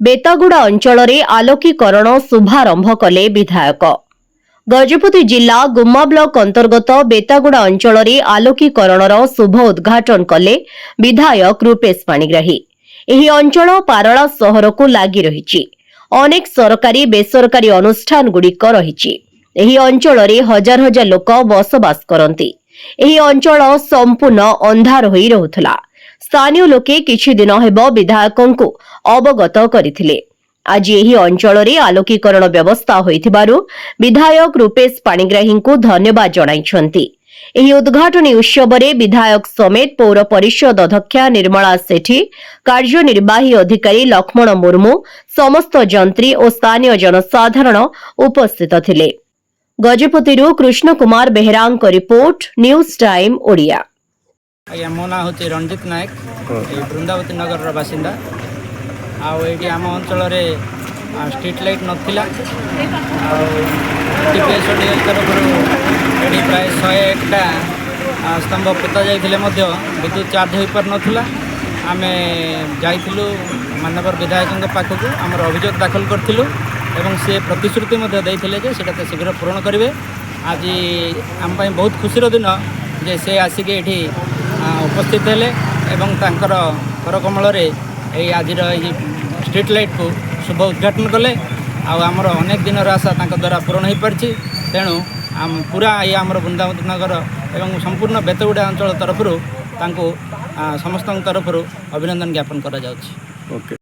बेतागुड़ा अंचल आलोकीकरण शुभारंभ कले विधायक। गजपति जिला गुम्मा ब्लॉक अंतर्गत बेतागुड़ा अंचल आलोकीकरण शुभ उद्घाटन कले विधायक रूपेश पाणिग्राही। एही अंचल पारला सहर को लागि रही अनेक सरकारी बेसरकारी अनुष्ठान गुड़िक रही। एही अंचल हजार हजार लोक बसवास करती। एही अंचल संपूर्ण अंधार होई रहुथला। स्थानीय लोके किछि दिन हेबो विधायकंकु अवगत करथिले। आज एही अंचल आलोकीकरण व्यवस्था होइथिबारु विधायक रूपेश पाणिग्राहींकु धन्यवाद जणाइछंती। एही उद्घाटनी उत्सव रे विधायक समेत पौर परिषद अध्यक्षा निर्मला सेठी, कार्यनिर्वाही अधिकारी लक्ष्मण मुर्मू, समस्त जंत्री और स्थानीय जनसाधारण उपस्थित थिले। गजपतिरु कृष्ण कुमार बेहरांक रिपोर्ट, न्यूज टाइम ओडिया। आज्ञा मो ना हूँ रणजित नायक, वृंदावती नगर बासिंदा। आठी आम अंचल स्ट्रीट लाइट नाला टीपीएसडीएल तरफ ये प्राय 101टा स्तंभ पोता जाइए विद्युत चार्ज हो पार नाला। आम जाइलु मानवर विधायक पाखक आम अभियोग दाखल करूँ और सी प्रतिश्रुति देते शीघ्र पूरण करेंगे। आज आम बहुत खुशी दिन जे से आसिक ये उपस्थित हेले एवं तांकर करकमल आज स्ट्रीट लाइट को शुभ उद्घाटन कले। आमर अनेक दिन आशा द्वारा पूरण हो पार्टी। तेणु आम पूरा ये आमर वृंदावती नगर एवं संपूर्ण बेतगुड़ा अंचल तरफ समस्त तरफ अभिनंदन ज्ञापन करा जाउछि।